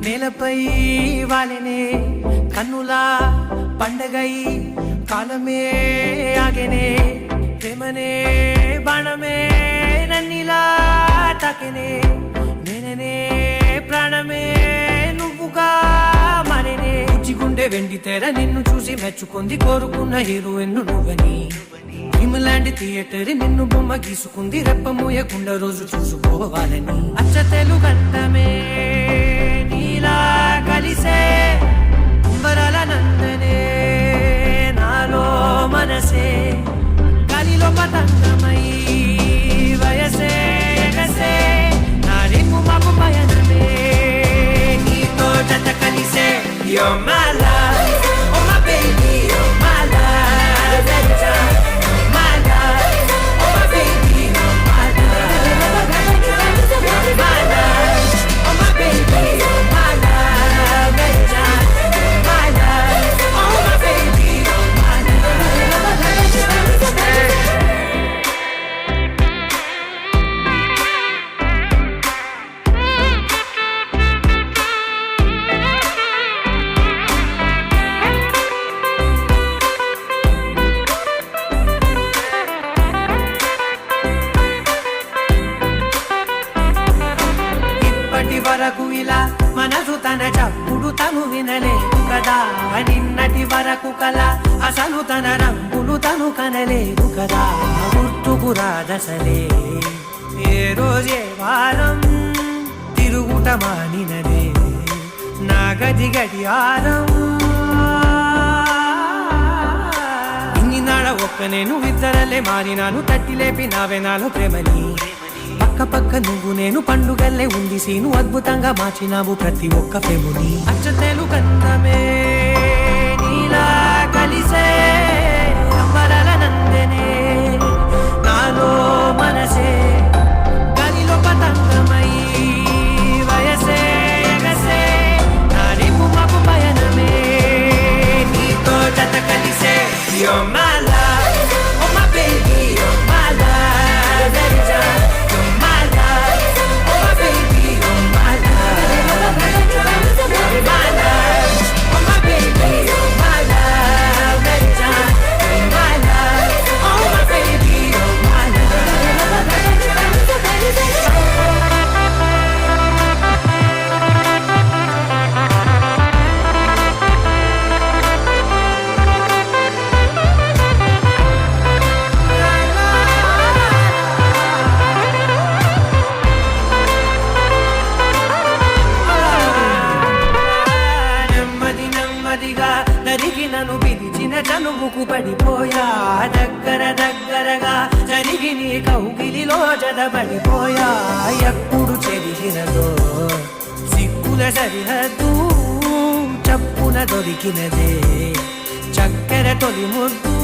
నేలపై వాలెనే కన్నులా పండగై కాలమే ఆగెనే ప్రేమనే బాణమే నన్నిలా తాకెనే నేననే ప్రాణమే నువ్వుగా మారేనే గుండె వెండి తెర నిన్ను చూసి మెచ్చుకుంది కోరుకున్న హీరోయిన్ నువ్వని హిమలాంటి థియేటర్ నిన్ను బొమ్మ గీసుకుంది రెప్ప మూయకుండా రోజు చూసుకోవాలని అచ్చ తెలుగంటమే నీలా కలిసే అంబరాల నందనే నాలో మనసే గాలిలో పతంగమై వయసే ఎగసే నా రేపు మాకు పయనమే నీతో జత కలిసే You're my love, oh my baby, you're my love, you're my love, oh my baby, you're my love, you're my love, oh my baby, you're my love, you're my love, oh my baby, you're my వరకు ఇలా మనసు తన చప్పుడు తను వినలేదు కదా నిన్నటి వరకు కల అసలు తన రంగులు తను కనలేదు కదా గుర్తుకు రాదసలే ఏ రోజే వారం తిరుగుట మానినదే నా గది గడియారం ఇన్ని నాడ ఒక్క నేను ఇద్దరలే మారినాను తట్టి లేపి నావెనాలో ప్రేమని పక్క పక్క నువ్వు నేను పండుగల్లే ఉంది సీను అద్భుతంగా మార్చినావు ప్రతి ఒక్క ప్రేముని అచ్చతేలు కందమే నీలా కలిసే అంబరాల నందనే నాలో మనసే గాలిలో పతంగమై వయసే ఎగసే నా రేపు మాకు పయనమే నీతో జత కలిసే You're my love, oh my baby, you're my love, you're my love, oh my baby, you're my love, you're my love, oh my baby, you're my love, you're my love, oh my baby, you're my నన్ను పిలిచిన చనువుకు పడిపోయా దగ్గర దగ్గరగా జరిగి నీ కౌగిలిలో జడబడిపోయా ఎప్పుడు చెరిగినదో సిక్కుల సరిహద్దు చప్పున దొరికినదే చక్కెర తొలి ముద్దు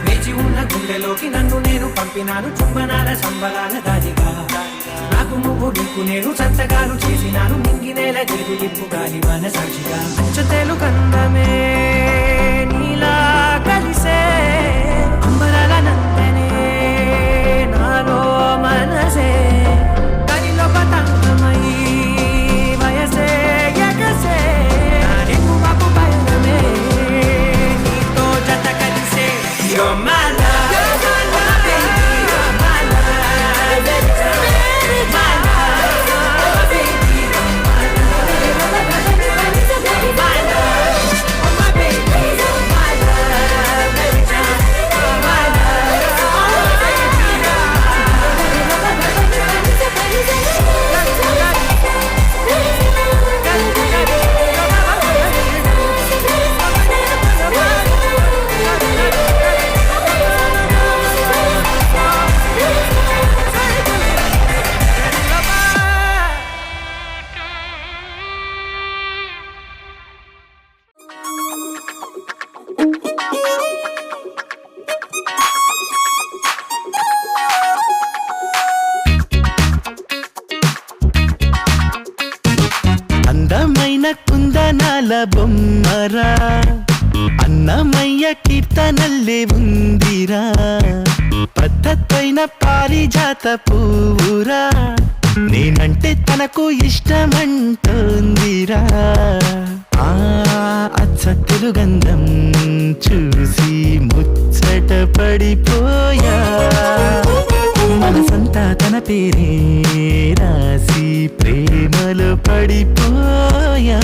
వేచి ఉన్న గుండెలోకి నన్ను నేను పంపినాను చుమ్మనాల సంబరాల దారిగా నాకు నువ్వు నీకు నేను సంతకాలు చేసినాను మింగినేల తిరుగులిప్పు గాలి మన సాక్షిగా అచ్చతేలు కందమే నీలా కలిసే అంబరాల నందనే నాలో మనసే గాలిలో పతంగమై వయసే ఎగసే నా రేపు మాకు పయనమే నీతో జత కలిసే You're my love, oh my baby, you're my love, my love, oh my baby, you're my love, my love, oh my baby, you're my love, you're my love, oh my baby, అందమైన కుందనాల బొమ్మరా అన్నమయ్య కీర్తనల్లే ఉందిరా పద్ధతైన పారిజాత పువ్వురా నేనంటే తనకు ఇష్టమంటోందిరా ఆ అచ్చ తెలుగంధం చూసి ముచ్చట పడిపోయా మనసంతా తన పేరే రాసి ప్రేమలో పడిపోయా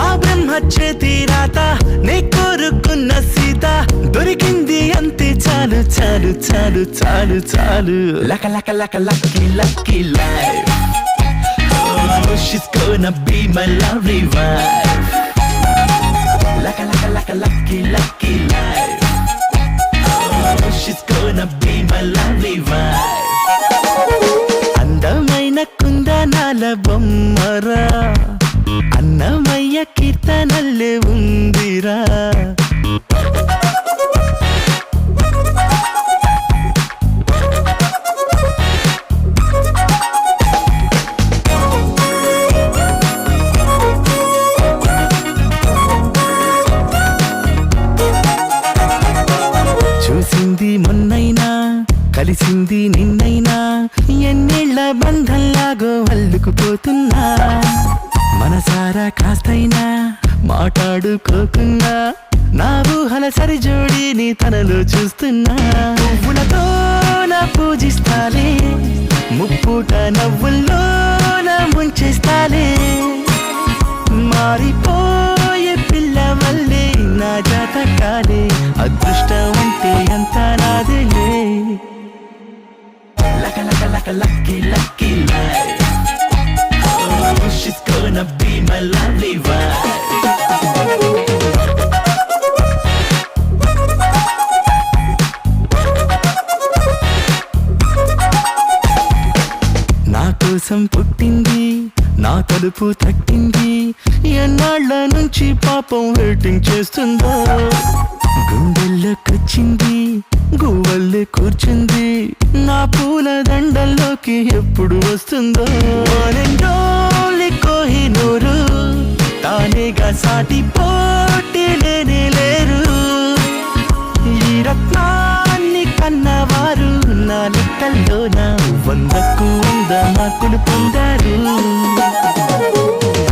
ఆ బ్రహ్మ చేతి రాత నే కోరుకున్న సీత దొరికింది అంతే చాలు చాలు చాలు చాలు చాలు లక లక లక lucky lucky life Oh, she's gonna be my lovely wife లక లక లక lucky lucky life Oh, she's gonna be my lovely wife అందమైన కుందనాల బొమ్మరా అన్నమయ్య కీర్తనల్లే ఉందిరా చూసింది మొన్నైనా కలిసింది నిన్నైనా ఎన్నేళ్ల బంధంలాగో అల్లుకుపోతున్నా మనసారా కాస్తైనా మాట్లాడుకోకున్నా నా ఊహల సరిజోడిని తనలో చూస్తున్నా పువ్వులతో నా పూజిస్తాలే ముప్పుట నవ్వుల్లో నా ముంచేస్తాలే మారిపోయే పిల్ల మళ్ళీ నా జాతకాలే అదృష్టం అంటే అంత నాదేలే లక లక లక lucky lucky life Oh, she's gonna be my lovely wife నా కోసం పుట్టింది నా తలుపు తట్టింది ఎన్నాళ్ళ నుంచి పాపం వెయిటింగ్ చేస్తుందో గుండెల్లోకొచ్చింది గువ్వల్లే కూర్చుంది నా పూల దండల్లోకి ఎప్పుడు వస్తుందో కోహినూరు తానేగా సాటి పోటీ లేనే లేరు ఈ రత్నాన్ని కన్నవారు నా లెక్కల్లో నా 100కు 100 మార్కులు పొందారు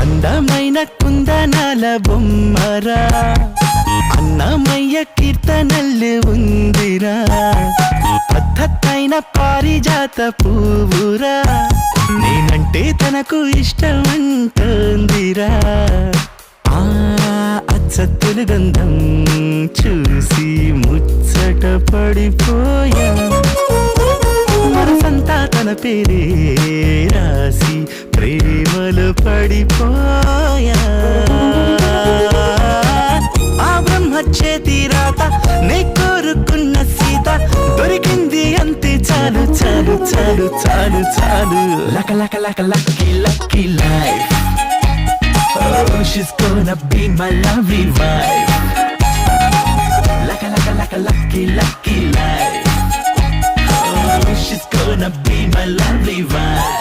అందమైన కుందనాల బొమ్మరా అన్నమయ్య కీర్తనల్లి ఉందిరా పద్ధతైన పారిజాత పువ్వురా నేనంటే తనకు ఇష్టమంటోందిరా ఆ అచ్చ తెలుగంధం చూసి ముచ్చట పడిపోయా మనసంతా తన పేరే రాసి ప్రేమలో పడిపోయా ఆ బ్రహ్మ చేతి రాత నే కోరుకున్న సీత దొరికింది అంతే చాలు చాలు చాలు చాలు చాలు లక లక లక lucky lucky life Oh, she's gonna be my lovely wife లక లక లక lucky lucky life Oh, she's gonna be my lovely wife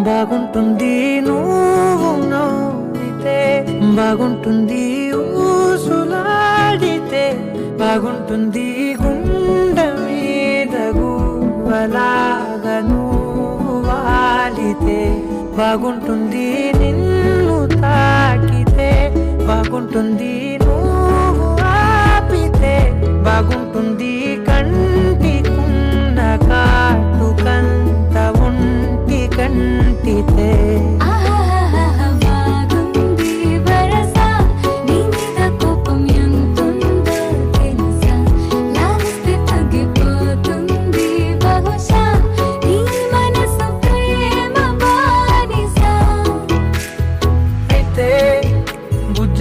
బాగుంటుంది నువ్వు నవ్వితే బాగుంటుంది ఊసులాడితే బాగుంటుంది గుండె మీద గువ్వలాగా నువ్వు వాలితే బాగుంటుంది నిన్ను తాకితే బాగుంటుంది నువ్వు ఆపితే బాగుంటుంది కంటికున్న కాటుకంత ఒంటి కంటితే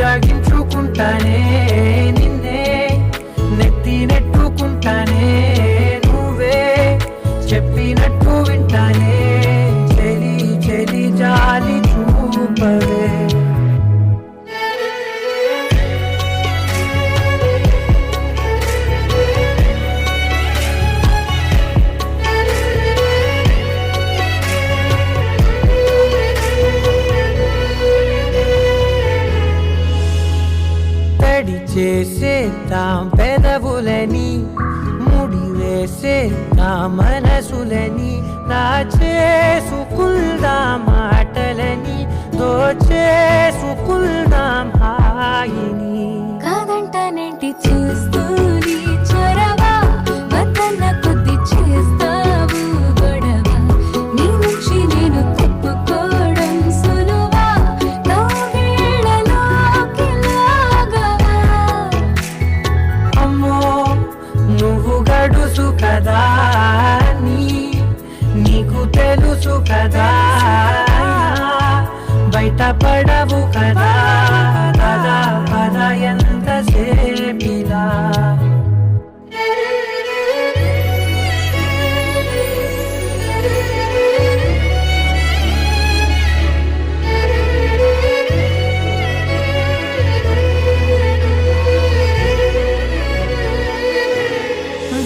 బుజ్జాగించుకుంటానే నిన్నే నెత్తి నెట్టుకుంటానే నువ్వే చెప్పినట్టు వింటానే చెలి చెలి జాలి చూపవే తడి చేసేద్దాం పెదవులని, ముడి వేసేద్దాం మనసులని, నా చేసుకుందాం మాటలని, దోచేసుకుందాం హాయిని. కాదంటానేంటి చూస్తూని చొరవ, వద్దన్న కొద్ది చేస్తావు గొడవ, నీ నుంచి నేను తప్పుకోవడం సులువా, నవ్వేళ్ళలోకి లాగవా. అమ్మో నువ్వు గడుసు కదా, నీకు తెలుసు కదా, బయట పడవు కదా, పద పద ఎంతసేపిలా.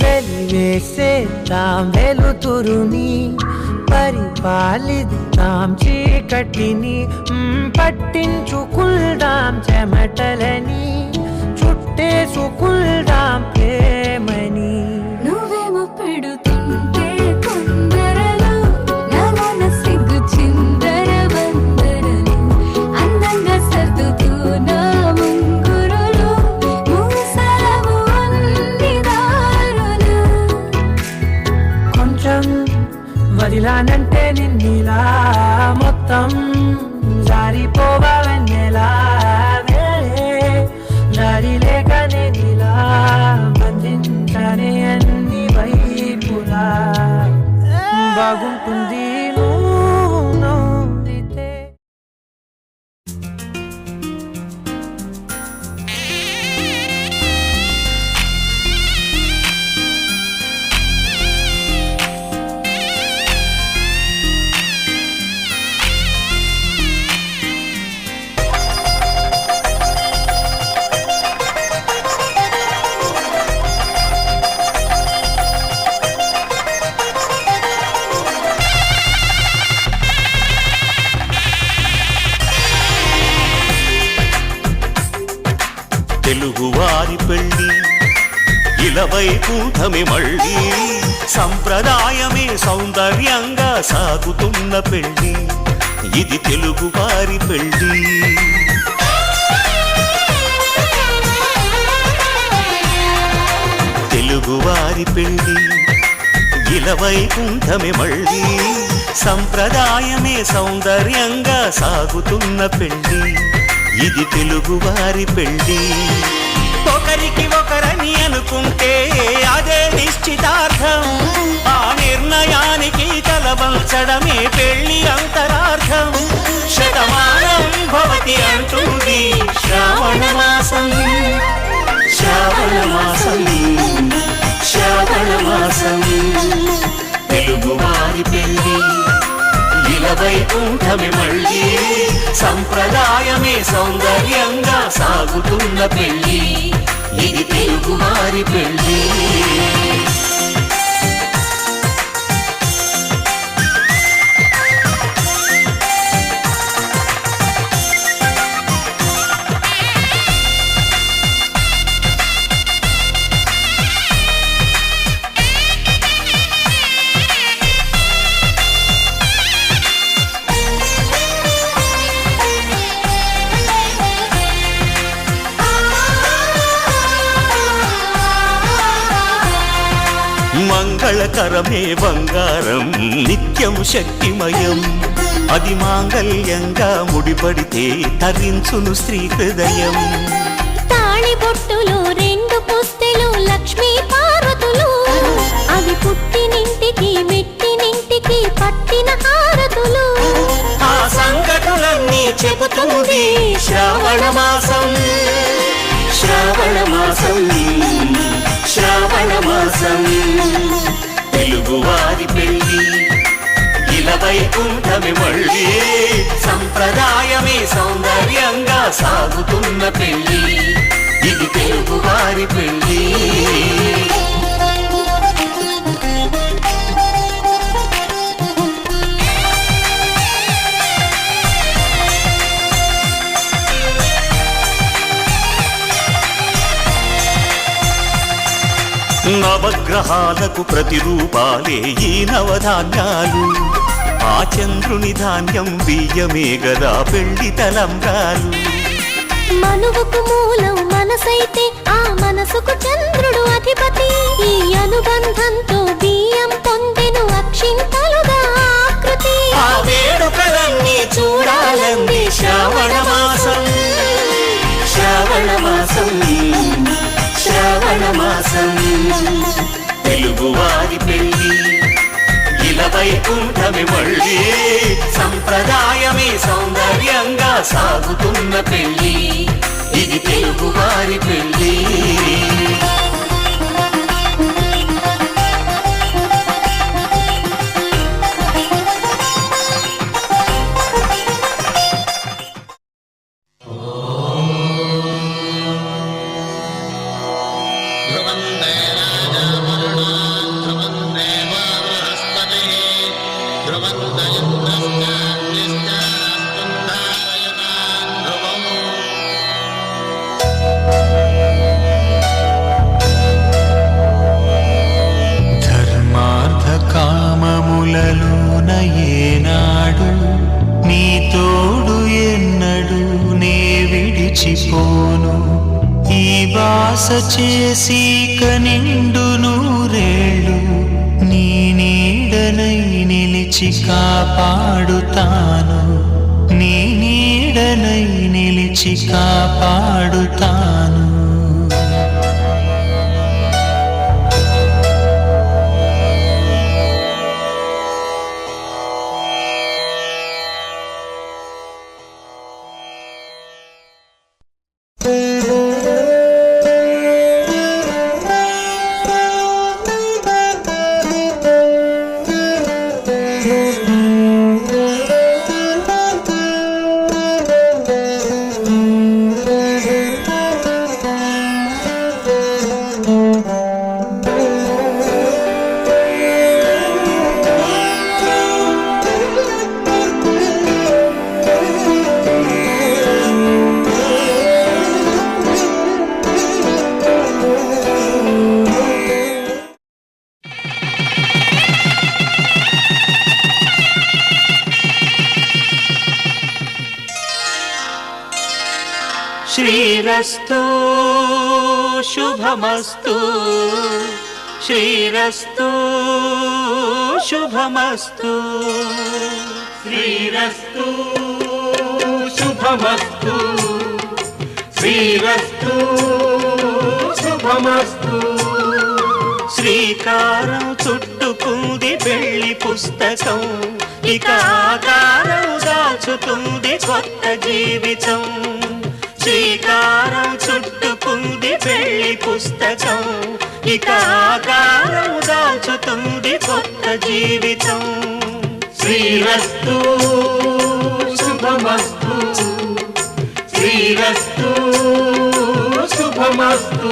వెలివేసేద్దాం వెలుతురుని, పరిపాలిద్దాం చీకటిని, పట్టించుకుందాం చెమటలని, చుట్టేసుకుందాం ప్రేమని. నువ్వేమో పెడుతుంటే కొందరలు, నాలోన సిగ్గు చిందర వందరలు, అందంగా సర్దుతూ నా ముంగురులు, మూసావు అన్ని దారులు. కొంచెం వదిలానంటే నిన్నిలా, మొత్తం జారిపోవన్నెలా, దారి లేక నేనిలా బంధించనే అన్ని వైపులా. బాగుంటుంది నువ్వు నవ్వితే. తెలుగువారి పెళ్ళి ఇలవైకుంఠమే మళ్ళీ, సంప్రదాయమే సౌందర్యంగా సాగుతున్న పెళ్ళి, ఇది తెలుగువారి పెళ్ళి. తెలుగువారి పెళ్ళి ఇలవైకుంఠమే మళ్ళీ, సంప్రదాయమే సౌందర్యంగా సాగుతున్న పెళ్ళి, ఇది తెలుగువారి పెళ్ళి. ఒకరికి ఒకరని అనుకుంటే అదే నిశ్చితార్థం, ఆ నిర్ణయానికి తలవంచడమే పెళ్ళి అంతరార్థం. శతమానం భవతి అంటుంది శ్రావణ మాసం, శ్రావణ మాసం, శ్రావణ మాసం. తెలుగువారి పెళ్ళి ఇలవైకుంఠమే మళ్ళీ, సంప్రదాయమే సౌందర్యంగా సాగుతున్న పెళ్ళి, ఇది తెలుగువారి పెళ్ళి. మంగళకరమే బంగారం, నిత్యం శక్తిమయం, అది మాంగళ్యంగా ముడిపడితే తరించును స్త్రీ హృదయం. తాళి బొట్టులు రెండు పుస్తెలు లక్ష్మీ పార్వతులు, అవి పుట్టినింటికి మెట్టినింటికి పట్టిన హారతులు. ఆ సంఘటనలన్నీ చెబుతుంది శ్రావణ మాసం, శ్రావణ మాసం, శ్రావణ మాసం. తెలుగువారి పెళ్ళి ఇలవైకుంఠమే మళ్ళీ, సంప్రదాయమే సౌందర్యంగా సాగుతున్న పెళ్ళి, ఇది తెలుగువారి పెళ్ళి. నవగ్రహాలకు ప్రతిరూపాలే ఈ నవధాన్యాలు. ఆ చంద్రుని ధాన్యం బియ్యమే గదా పెళ్లి తలంబ్రాలు. మనువుకు మూలం మనసైతే ఆ మనసుకు చంద్రుడు అధిపతి. ఈ అనుబంధంతో బియ్యం పొందెను అక్షింతలుగా ఆకృతి. ఆ వేడుకలన్నీ చూడాలంది శ్రావణ మాసం, శ్రావణ మాసం, శ్రావణ మాసం. తెలుగువారి పెళ్లి ఇలా వైకుంఠమి మళ్ళీ, సంప్రదాయమే సౌందర్యంగా సాగుతున్న పెళ్లి, ఇది తెలుగువారి పెళ్లి. ధర్మార్థ కామములలోన ఏనాడు నీ తోడు ఎన్నడు నే విడిచిపోను. ఈ బాస చేసి కనిండు నూరేళ్ళు నీ నీడనై నిలిచి కాపాడుతాను, నీ నీడనై నిలిచి కాపాడుతాను. శ్రీరస్తు శుభమస్తు, శ్రీరస్తు శుభమస్తు, శ్రీరస్తు శుభమస్తు, శ్రీరస్తు శుభమస్తు. శ్రీకారం చుట్టుకుంది పెళ్లి పుస్తకం, ఇక ఆకారం దాచుతుంది కొత్త జీవితం. శ్రీకారం చుట్టుకుంది పెళ్లి పుస్తకం, ఇక ఆకారం దాచుతుంది కొత్త జీవితం. శ్రీరస్తు శుభమస్తు, శ్రీరస్తు శుభమస్తు.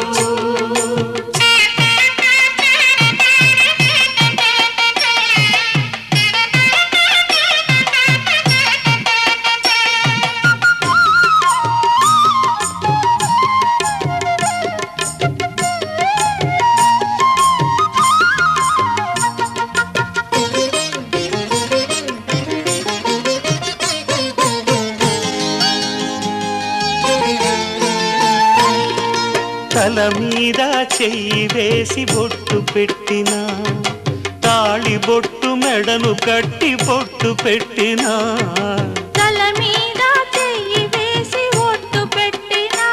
తల మీద చెయ్యి వేసి బొట్టు పెట్టినా, తాళి బొట్టు మెడను కట్టి బొట్టు పెట్టినా, తల మీద చెయ్యి వేసి బొట్టు పెట్టినా,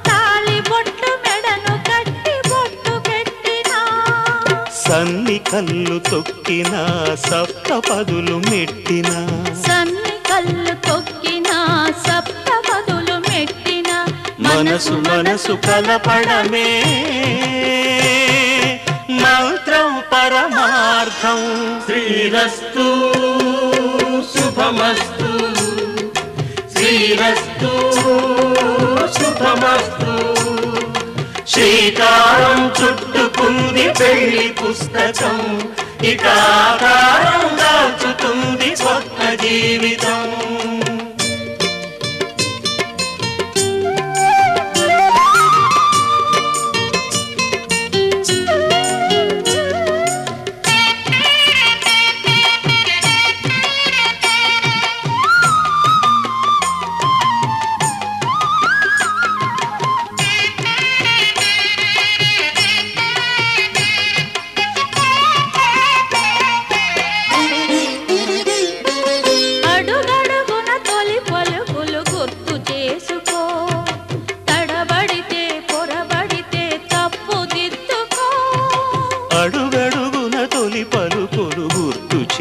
తాళి బొట్టు మెడను కట్టి బొట్టు పెట్టినా, సన్ని కళ్ళు తొక్కినా సప్తపదులు మెట్టినా, సన్ని కళ్ళు తొక్కినా సప్తపదులు మెట్టినా, మనసు మనసు కలపడమే మంత్రం పరమార్థం. శ్రీరస్తు శుభమస్తు, శ్రీరస్తు శుభమస్తు. శ్రీకారం చుట్టుకుంది పెళ్లి పుస్తకం, ఇక ఆకారం దాచుతుంది కొత్త జీవితం.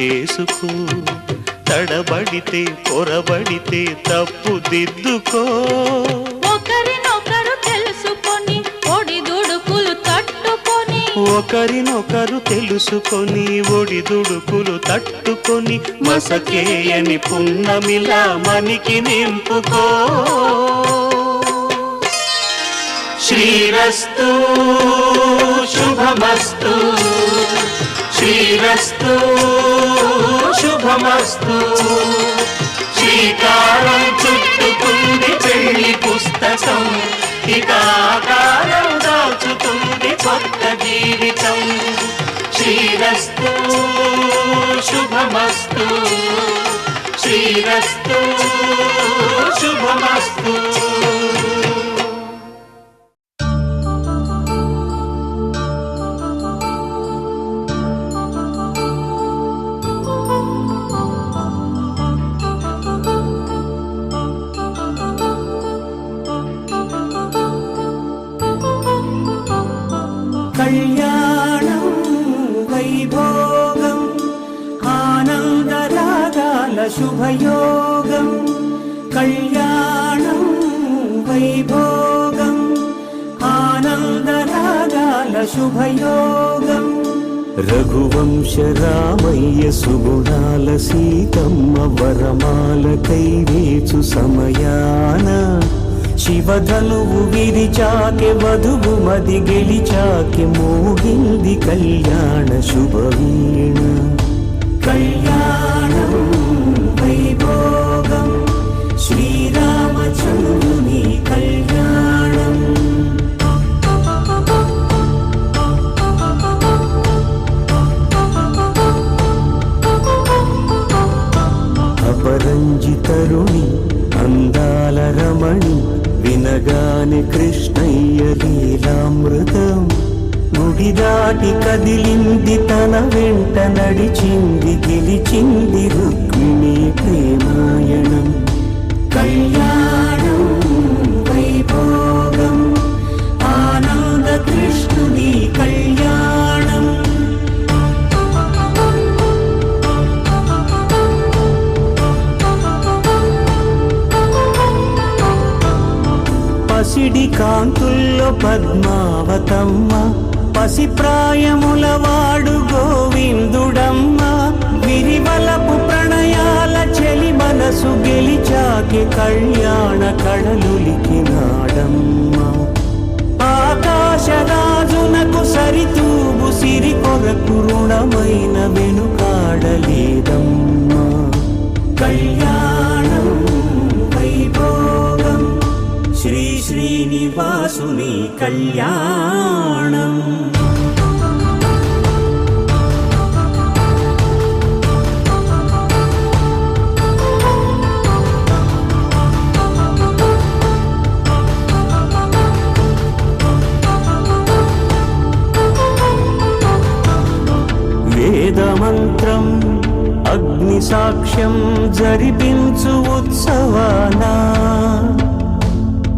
చేసుకో, తడబడితే పొరబడితే తప్పు దిద్దుకో. ఒకరినొకరు తెలుసుకొని ఒడిదుడుకులు తట్టుకొని, ఒకరినొకరు తెలుసుకొని ఒడిదుడుకులు తట్టుకొని, మసకేయని పున్నమిలా మనికి నింపుకో. శ్రీరస్తు శుభమస్తు, శ్రీరస్తు శుభమస్తు. శ్రీకారం చుట్టుకుంది పెళ్లి పుస్తకం, ఇక ఆకారం దాచుతుంది కొత్త జీవితం. శ్రీరస్తు శుభమస్తు, శ్రీరస్తు శుభమస్తు. కళ్యాణం వైభోగం ఆనందరాగాల శుభయోగం. కళ్యాణం వైభోగం ఆనందరాగాల శుభయోగం. రఘువంశ రామయ్య సుగుణాల సీతమ్మ వరమాల కైవేచు సమయాన శివధనువు విరిచాకె వధువు మది గెలిచాకె మోగింది కళ్యాణ శుభవీణ. కళ్యాణం వైభోగం శ్రీరామచంద్రుని కళ్యాణం. అపరంజి తరుణి అందాల రమణి వినగానే కృష్ణయ్య లీలామృతం. గుడి దాటి కదిలింది తన వెంట నడిచింది గెలిచింది రుక్మిణి ప్రేమాయణం. కళ్యాణం వైభోగం ఆనంద కృష్ణుని కళ్యాణం. పసిడి కాంతుల్లో పద్మావతమ్మ పసిప్రాయముల వాడు గోవిందుడమ్మ. విరివలపు ప్రణయాల చెలి మనసు గెలిచాకి కళ్యాణ కళలులికినాడమ్మ. ఆకాశరాజునకు సరితూగు సిరి కొరకు రుణమైన వెనుకాడలేదమ్మా. కళ్యాణం వైభోగం శ్రీ శ్రీనివాసుని కళ్యాణం. వేదమంత్రం అగ్ని సాక్ష్యం జరిపించు ఉత్సవానా.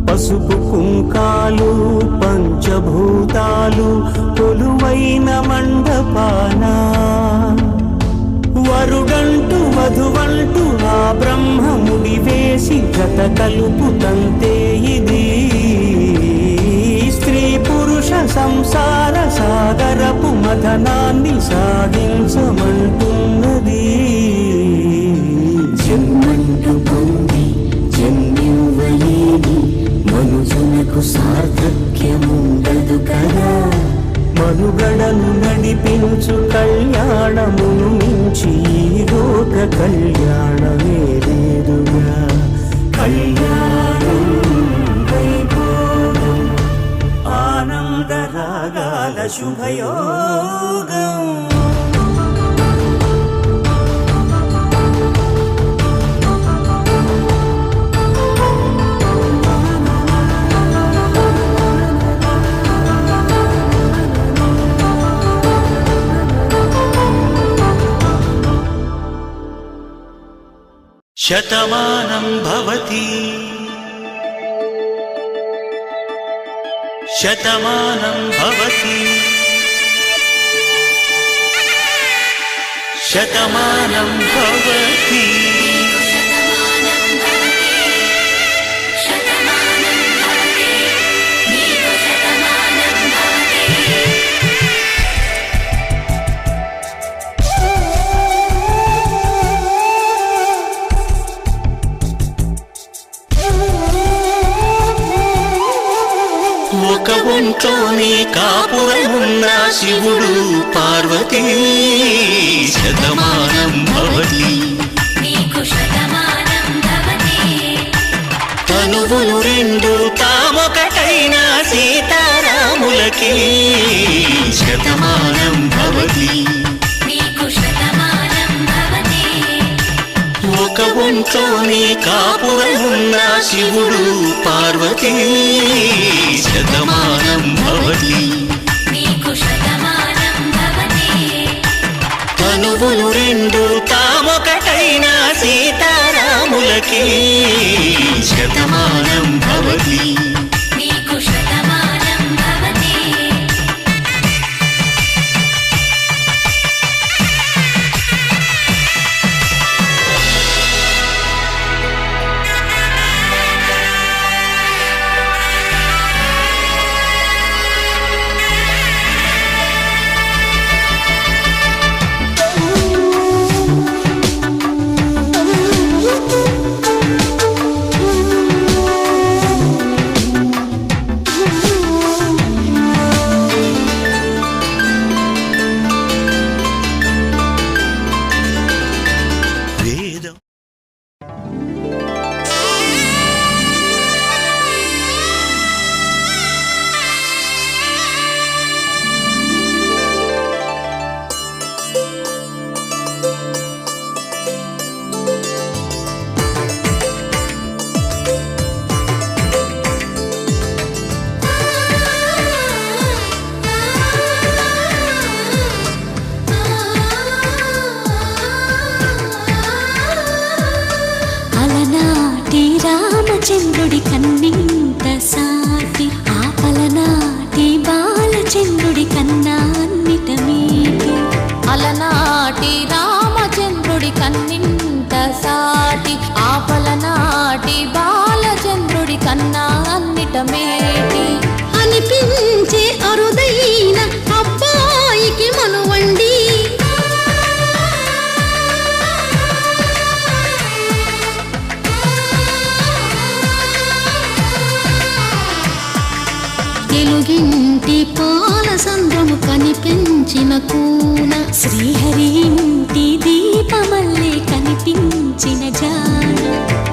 పసుపు కుంకాలు పంచభూతాలు కొలువైన మండపాన. వరుడంటూ వధువంటూ ఆ బ్రహ్మముడి వేసి జత కలుపుతంతే ఇది. స్త్రీ పురుష సంసార సాగరపు మథనాన్ని సాగించమంటున్నది. జన్మంటూ పొంది జన్మివ్వలేని మనుజునకు సార్థక్యముండదు కదా. మనుగడను నడిపించు కళ్యాణమును మించి ఈ లోక కళ్యాణమే లేదుగా. కళ్యాణం వైభోగం ఆనంద రాగాల శుభయోగం. శతమానం భవతి శతమానం భవతి శతమానం భవతి ఒక ఒంట్లోని కాపురమున్న శివుడు పార్వతీ శతమానం భవతి తనువులు రెండు తామొకటైన సీతారాములకి శతమానం భవతి ఒక ఒంట్లోని కాపురమున్న శివుడు పార్వతీ శతమానం భవతి తనువులు రెండు తామొకటైన సీతారాములకి శతమానం భవతి రామచంద్రుడి కన్నింత సాటి ఆపలనాటి బాలచంద్రుడి కన్నా అన్నిట మీటి అలనాటి రామచంద్రుడి కన్నింత సాటి ఆపలనాటి బాలచంద్రుడి కన్నా అన్నిట మేటి అనిపించే అరుదైన అబ్బాయికి మనువండి తెలుగింటి పాల సంద్రము కనిపించిన కూన శ్రీహరి ఇంటి దీపమల్లే కనిపించిన జాడ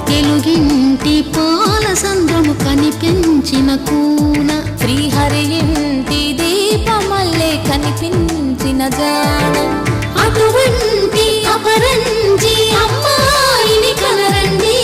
తెలుగింటి పాల సంద్రము కనిపించిన కూన శ్రీహరి ఇంటి దీపమల్లే కనిపించిన జాడ అటువంటి అపరంజి అమ్మాయిని కనరండి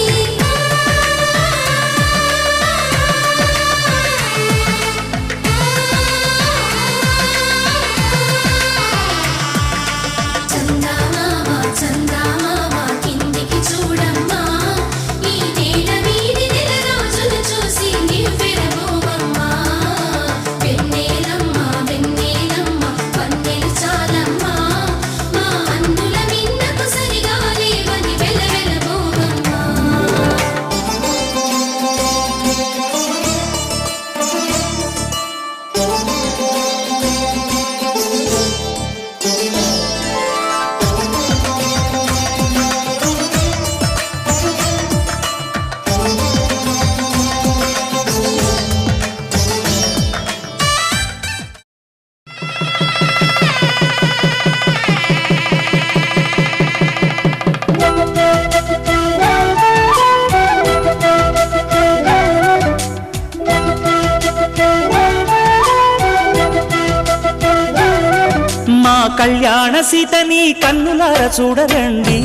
కళ్యాణ సీతని కన్నులార చూడరండి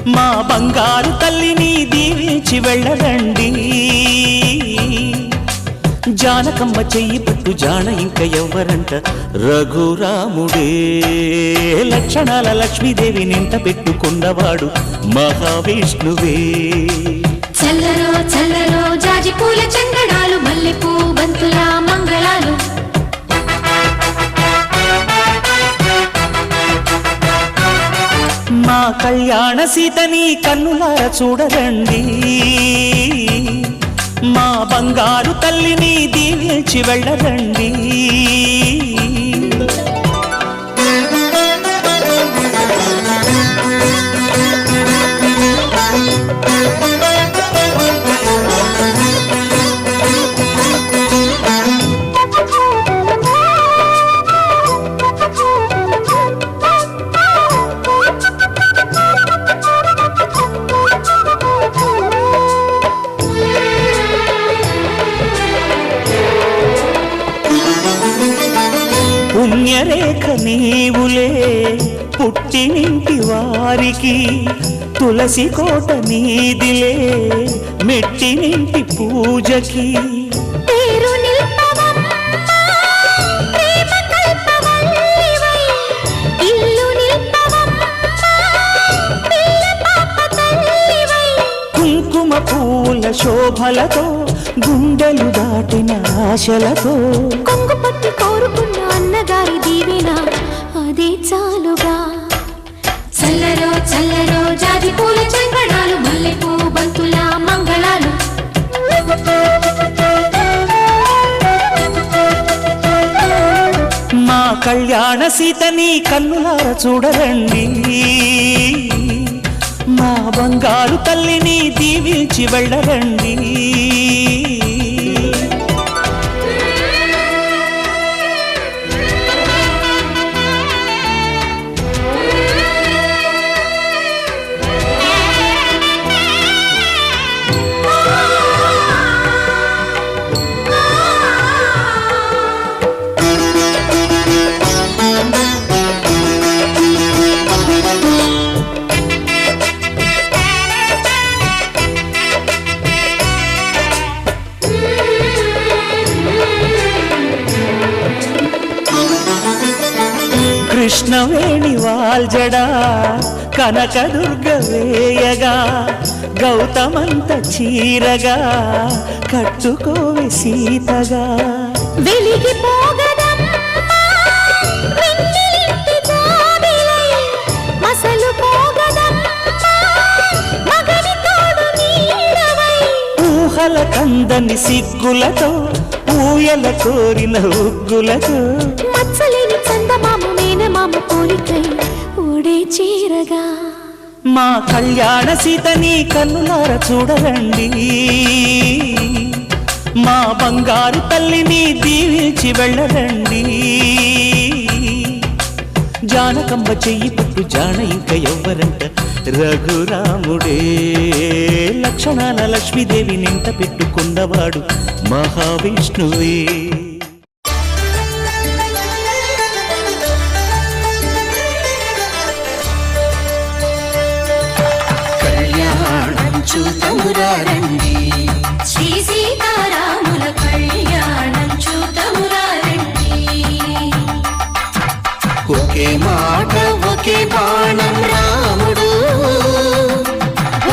మా బంగారు తల్లిని దీవించి వెళ్ళరండి జానకమ్మ చెయ్యి పట్టు జాన ఇంక ఎవ్వరంట రఘురాముడే లక్షణాల లక్ష్మీదేవి నింట పెట్టుకున్నవాడు మహావిష్ణువే చల్లరో చల్లరో జాజి పూల చంగడాలు మల్లెపూ బంతుల మంగళాలు సీతని కన్నులార చూడరండి మా బంగారు తల్లిని దీవించి వెళ్ళరండి పుణ్యరేఖ నీవులే పుట్టినింటి వారికి తులసి కోట నీదిలే మెట్టినింటి పూజకి పేరు నిల్పవమ్మా, ప్రేమ కల్పవల్లివై. ఇల్లు నిల్పవమ్మా, పిల్ల పాప తల్లివై. కుంకుమ పూల శోభలతో గుండెలు దాటిన ఆశలతో కొంగు పట్టి కోరుకున్న అన్నగారి దీవెన అదే చాలుగా. చల్లరో చల్లరో జాజి పూల చెంగడాలు మల్లెపూ బంతుల మంగళాలు. మా కళ్యాణ సీతని కన్నులార చూడరండి మా బంగారు తల్లిని దీవించి వెళ్ళరండి కృష్ణవేణి వాల్జడా కనకదుర్గ వేయగా గౌతమంత చీరగా కట్టుకోవి సీతగా వెలిగిపోగదమ్మా, వెన్నెలింటి జాబిలై. మసలుపోగదమ్మా, మగని తోడు నీడవై. ఊహల కందని సిగ్గులతో ఊయల కోరిన ఉగ్గులతో మచ్చలేని చందమామ మేనమామ పోలికై ఓడే చీరగా. మా కళ్యాణ సీతని కన్నులార చూడరండి మా బంగారు తల్లిని దీవించి వెళ్ళరండి జానకంబ చెయ్యి పట్టు జాన ఇంక ఎవ్వరంట రఘురాముడే లక్షణాల లక్ష్మీదేవి నింట పెట్టుకున్నవాడు మహావిష్ణువే కళ్యాణం చూతమురారండి శ్రీ సీతారాముల కళ్యాణం చూతమురారండి. ఒకే మాట ఒకే బాణం రాముడు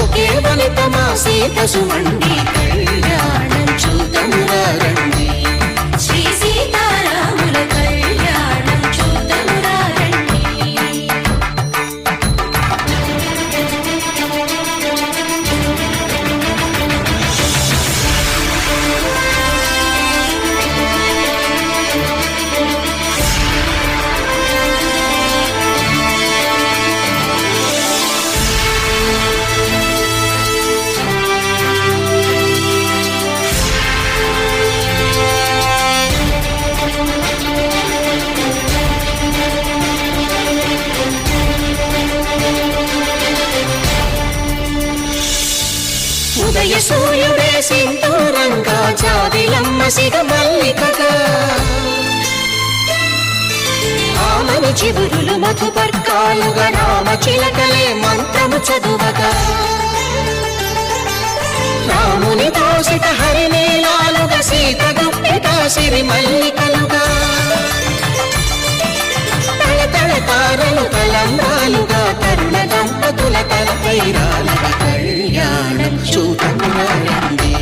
ఒకే వనిత మా సీత సుమండి కళ్యాణం చూతమురారండి శ్రీ సీతారాముల కళ్యాణం చూతమురారండి. ఉదయ సూర్యుడే సింధూరంగా జాబిలమ్మ సిగ మల్లికగా ఆమని చివురులు మధుపర్కాలుగా రామ చిలకలే మంత్రము చదువగా రాముని దోసిత హరినీలాలుగా సీత గుప్పిట సిరి మల్లికలుగా తళతళ తారలు తలంబ్రాలుగా తరుణ దంపతుల తలపైరాలుగా కళ్యాణం చూతమురారండి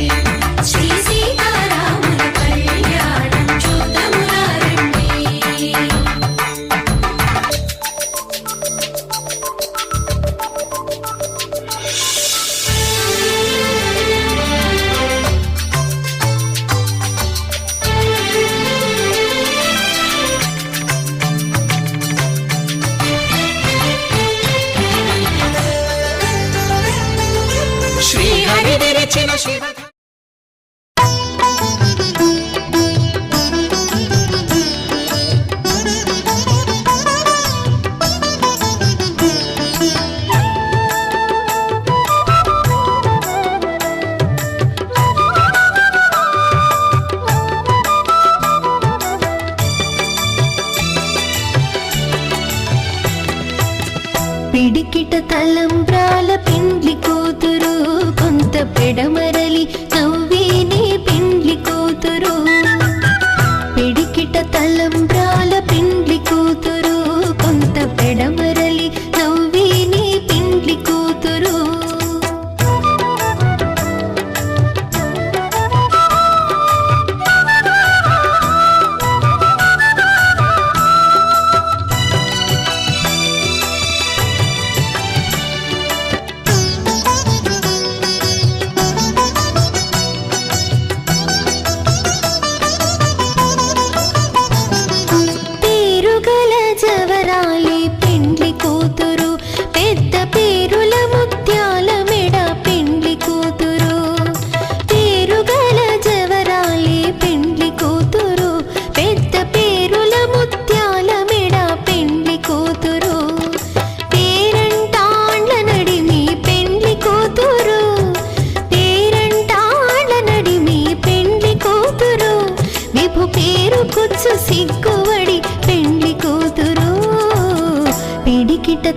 శ్రీ సీతారాముల కళ్యాణం చూతమురారండి.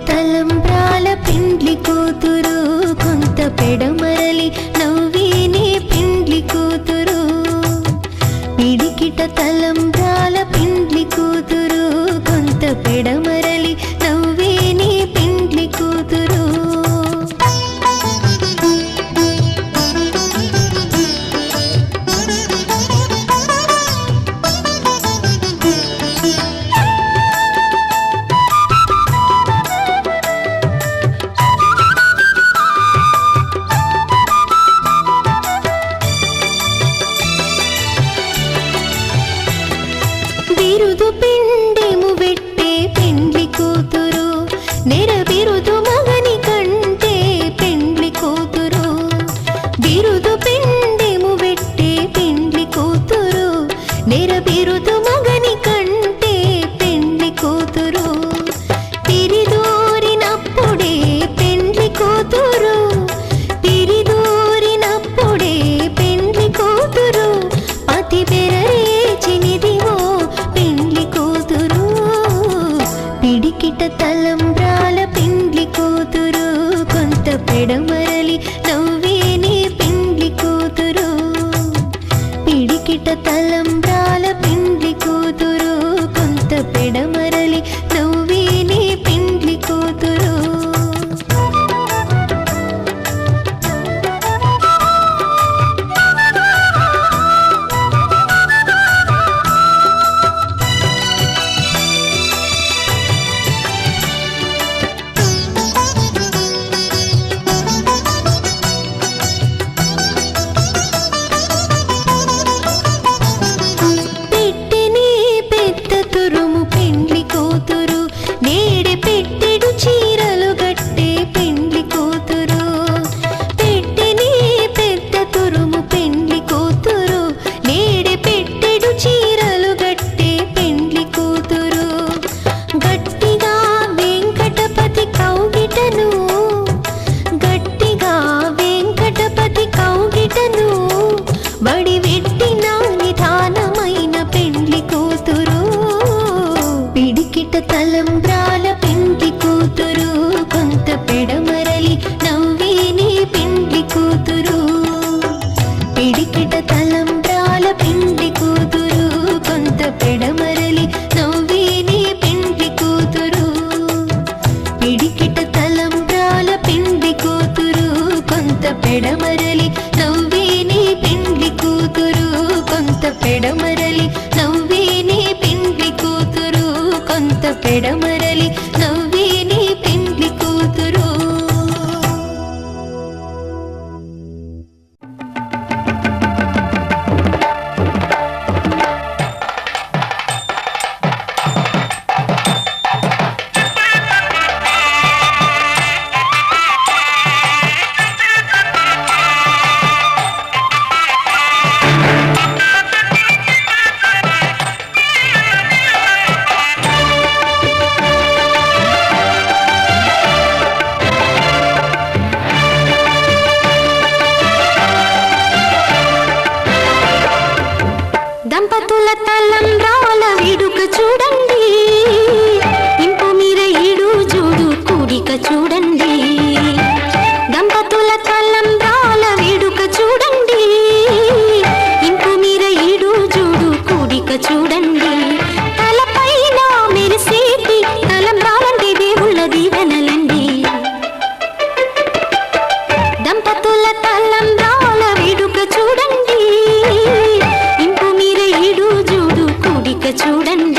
తలంబ్రాల పెండ్లి కూతురు కొంత పెడమరలి నవ్వేనే పెండ్లి కూతురు పిడికిట తలంబ్రాల పెండ్లి కూతురు కొంత పెడమరలి నవ్వేనే పెండ్లి కూతురు బిరుదు పిండెము వెట్టే పెండ్లి కూతురు నెర బిరుదు మగని కంటే పెండ్లి కూతురు బిరుదు పిండెము వెట్టే పెండ్లి కూతురు నెర బిరుదు మగని కంటే పెండ్లి కూతురు పిరిదూరినప్పుడే పెండ్లి కూతురు పిరిదూరినప్పుడే పెండ్లి కూతురు పతి బెరరేచినిదివో పెండ్లి కూతురు పిడికిట తలంబ్రాల పెండ్లి కూతురు కొంత పెడమరలి నవ్వేనే పెండ్లి కూతురు పిడికిట తలంబ్రాల పెండ్లి కూతురు కొంత పెడమరలి నవ్వేనే పెండ్లి కూతురు పెట్టెనే పెద్ద తురుము పెండ్లి కూతురు నేడే పెట్టెడు చీరలు గట్టే పెండ్లి కూతురు పెట్టెనే పెద్ద తురుము పెండ్లి కూతురు నేడే పెట్టెడు చీరలు గట్టే పెండ్లి కూతురు గట్టిగా వెంకటపతి కౌగిటను గట్టిగా వెంకటపతి కౌగిటను బడి వెట్టిన నిధానమైన పెండ్లి కూతురు పిడికిట తలంబ్రాల పెండ్లి కూతురు కొంత పెడమరలి నవ్వేనే పెండ్లి కూతురు పిడికిట తలంబ్రాల పెండ్లి కూతురు కొంత పెడమరలి నవ్వేనే పెండ్లి కూతురు పిడికిట తలంబ్రాల పెండ్లి కూతురు కొంత పెడమరలి నవ్వేనే పెండ్లి కూతురు కొంత పెడమరలి నవ్వేనే పెండ్లి కూతురు కొంత పెడమరలి నవ్వేనే పెండ్లి కూతురు దంపతుల తలంబ్రాల వేడుక చూడండి ఇంపు మీర ఈడు జోడు కూడిక చూడండి దంపతుల తలంబ్రాల వేడుక చూడండి ఇంపు మీర ఈడు జోడు కూడిక చూడండి తలపైన మెరిసేటి తలంబ్రాలంటే దేవుళ్ళ దీవెనలండి దంపతుల తలంబ్రాల వేడుక చూడండి ఇంపు మీర ఈడు జోడు కూడిక చూడండి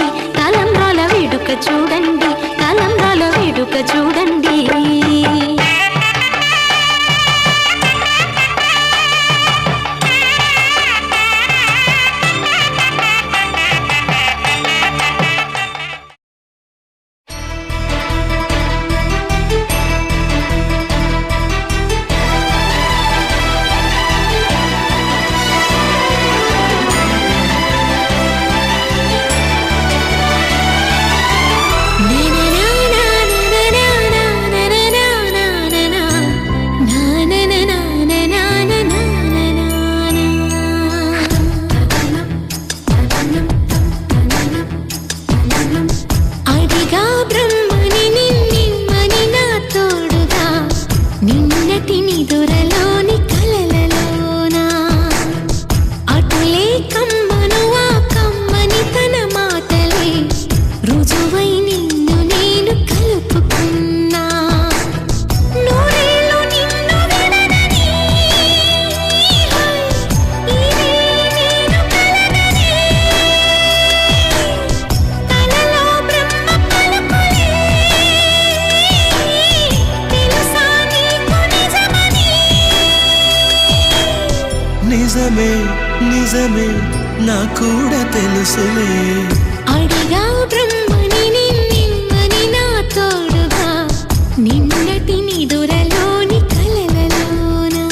నిజమే నిజమే నా కూడా తెలుసులే అడిగా బ్రహ్మని నిన్నెమ్మని నా తోడుగా నిన్నటి నిదురలోని కలలలోనా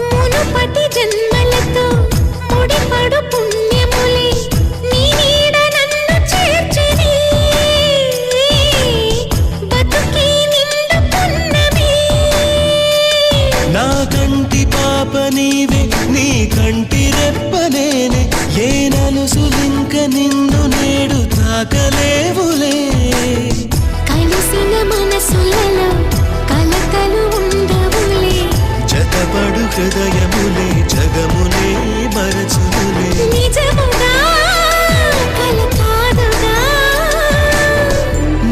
మునుపటి జన్మలతో ముడిపడు పుణ్యములే నీ నీడ నన్ను చేర్చిని బతుకి నిండు పున్నమి నా కంటి పాప నీవే నీ కంటి రెప్పనేనే ఏ నలుసులింక నిన్ను నేడు తాకలేవులే కలిసిన మనసులలో కలతలు ఉండవులే జతపడు హృదయములే జగమునే మరచులే నిజముగా కల కాదుగా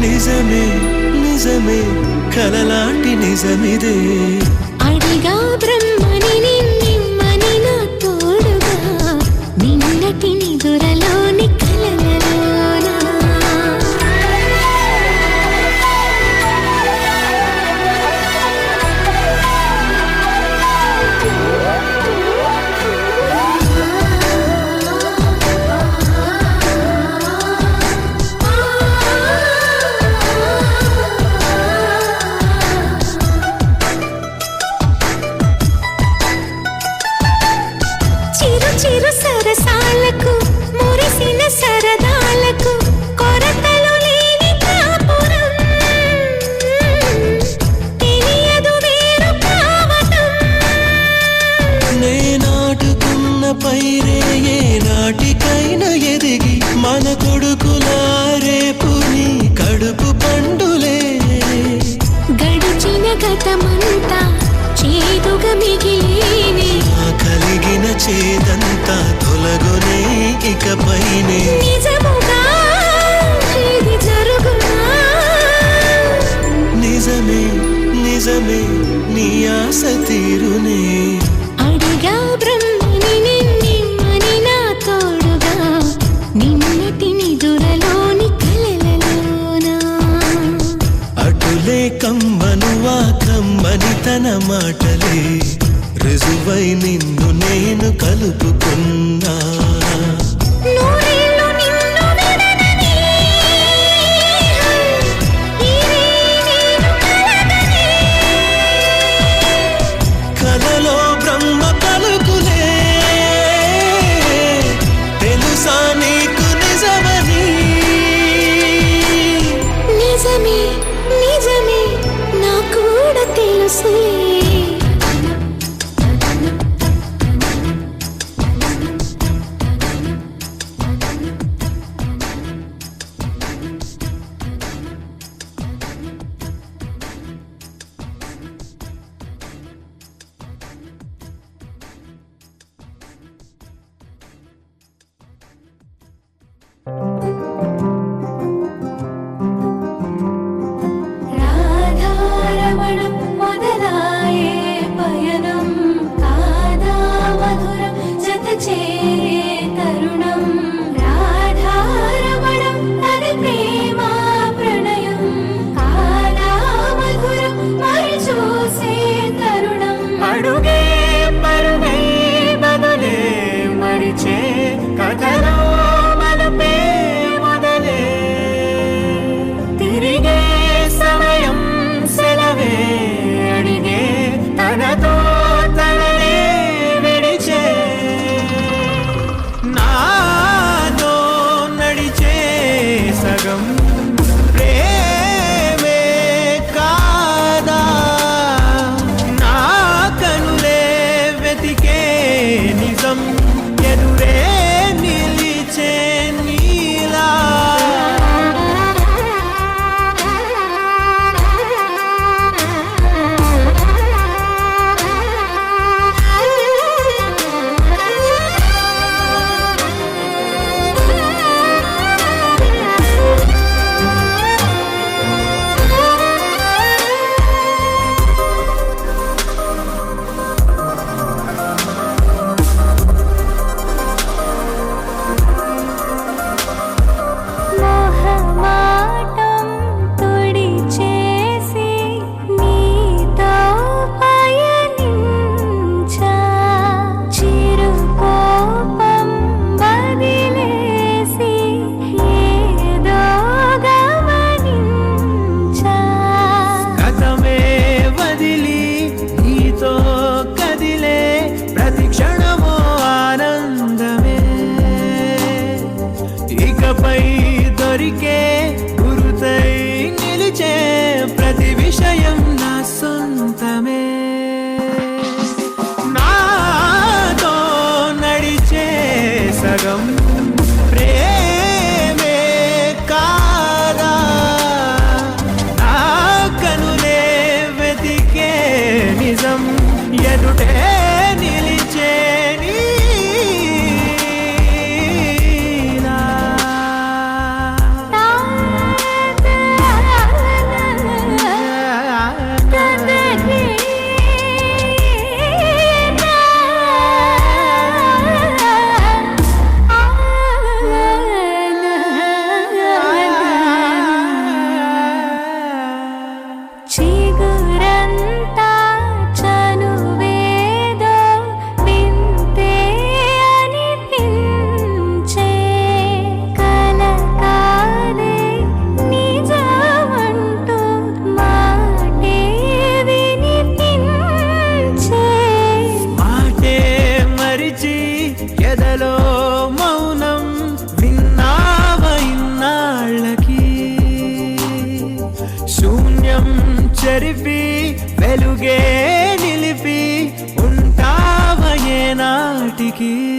నిజమే నిజమే కలలాంటి నిజమిదే అడిగా బ్రహ్మని నిన్నెమ్మని నా తోడుగా నిన్నటి నిదురలోని కలలలోనా చిరు చిరు సరసాలకు మురిసిన సరదాలకు కొరతలు లేని కాపురం తెలియదు వేరు కావటం నే నాటుకున్న పైరే ఏ నాటికైనా ఎదిగి మన కొడుకులా రేపు నీ కడుపు పండులే గడిచిన గతమంతా చేదుగా మిగిలేనే ఆ కలిగిన చేదంతా తొలగునే ఇకపైనే నిజముగా ఇది జరుగునా నిజమే నిజమే నీ ఆశ తీరునే అడిగా బ్రహ్మని నిన్నెమ్మని నా తోడుగా నిన్నటి నిదురలోని కలలలోనా అటులే కమ్మను ఆ కమ్మని తన మాటలే రుజువై నిన్ను నేను కలుపుకున్నా నూరేళ్ళు నిన్ను విడనని ఇదే నేను కలగని కలలో బ్రహ్మ పలుకులే తెలుసా నీకు నిజమని నిజమే నిజమే నా కూడా తెలుసులే की